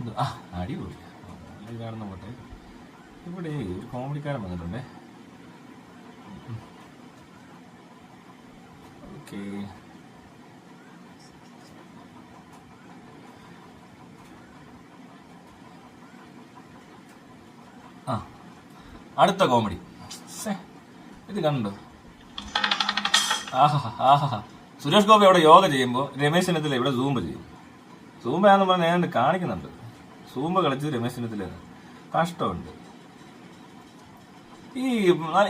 ഇതെന്തോ അടിപൊളി. ഈ കാണുന്ന പോട്ടെ. ഇവിടെ ഒരു കോമഡിക്കാരൻ വന്നിട്ടുണ്ടേ. ഓക്കെ, അടുത്ത കോമഡി ഇത് കണ്ടോ? സുരേഷ് ഗോപി അവിടെ യോഗ ചെയ്യുമ്പോൾ രമേശ് ചെന്നിത്തല ഇവിടെ സൂംബ ചെയ്യും. സൂംബയാന്ന് പറഞ്ഞാൽ ഞാൻ കാണിക്കുന്നുണ്ട്. സൂംബ കളിച്ച് രമേശ് ചെന്നിത്തല കഷ്ടമുണ്ട്. ഈ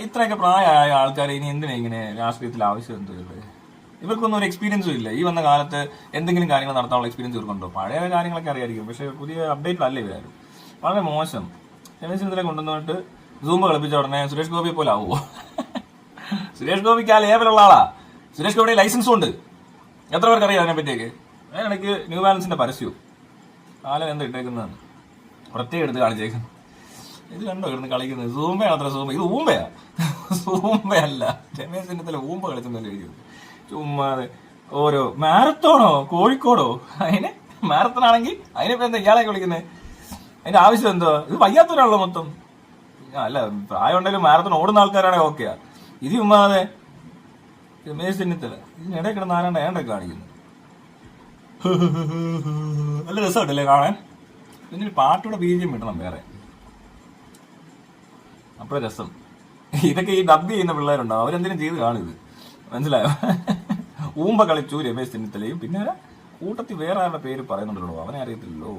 ഇത്രയൊക്കെ പ്രായമായ ആൾക്കാർ ഇനി എന്തിനാ ഇങ്ങനെ രാഷ്ട്രീയത്തിൽ ആവശ്യം എന്തുണ്ട്? ഇവർക്കൊന്നും ഒരു എക്സ്പീരിയൻസും ഇല്ല. ഈ വന്ന കാലത്ത് എന്തെങ്കിലും കാര്യങ്ങൾ നടത്താനുള്ള എക്സ്പീരിയൻസ് ഇവർക്കുണ്ടോ? പഴയ കാര്യങ്ങളൊക്കെ അറിയായിരിക്കും, പക്ഷെ പുതിയ അപ്ഡേറ്റ് അല്ല ഇവരാരും. വളരെ മോശം. രമേശ് ചെന്നിത്തല കൊണ്ടുവന്നിട്ട് സൂംബ കളിപ്പിച്ച ഉടനെ സുരേഷ് ഗോപിയെ പോലെ ആവുമോ? സുരേഷ് ഗോപിക്ക് ആ ലേബലുള്ള ആളാ. സുരേഷ് ഗോപിയുടെ ലൈസൻസും ഉണ്ട്. എത്ര പേർക്ക് അറിയാം അതിനെ പറ്റിയൊക്കെ? അതിനിടയ്ക്ക് ന്യൂ ബാലൻസിന്റെ പരസ്യവും കാലം എന്താ ഇട്ടേക്കുന്നതാണ് പ്രത്യേകം എടുത്ത് കാണിച്ചേക്കുന്നു. ഇത് കണ്ടോ കിടന്ന് കളിക്കുന്നത്? സൂംബയാണ് അത്ര സൂംബ. ഇത് ഊമ്പയാ, സൂംബയല്ല. രമേശ് ചെന്നിത്തല ഊമ്പ കളിച്ചെന്നല്ലേ ഇരിക്കുന്നത്. ചുമ്മാതെ ഓരോ മാരത്തോണോ കോഴിക്കോടോ? അതിന് മാരത്തൺ ആണെങ്കിൽ അതിനിപ്പോ എന്താ ഇയാളെ വിളിക്കുന്നത്? അതിന്റെ ആവശ്യം എന്തോ? ഇത് വയ്യാത്തവരാണല്ലോ മൊത്തം. അല്ല, പ്രായം ഉണ്ടെങ്കിലും മാരത്തൺ ഓടുന്ന ആൾക്കാരാണെങ്കിൽ ഓക്കെയാ. ഇത് ചുമ്മാതെ രമേശ് ചെന്നിത്തല ഇതിനിടെ കിടന്ന് ആരാണ്ട് ഏണ്ടൊക്കെ കാണിക്കുന്നു. നല്ല രസമുണ്ടല്ലേ കാണാൻ? ഇതിന് പാട്ടൂടെ ബീജിയം കിട്ടണം വേറെ, അപ്പോഴേ രസം. ഇതൊക്കെ ഈ ഡബ് ചെയ്യുന്ന പിള്ളേരുണ്ടാവും, അവരെന്തിനും ചെയ്ത് കാണിത്. മനസ്സിലായോ? ഊമ്പ കളിച്ചു രമേശ് ചെന്നിത്തലയും പിന്നെ കൂട്ടത്തിൽ വേറെ ആരുടെ പേര് പറയുന്നുണ്ടല്ലോ, അവനെ അറിയത്തില്ലല്ലോ.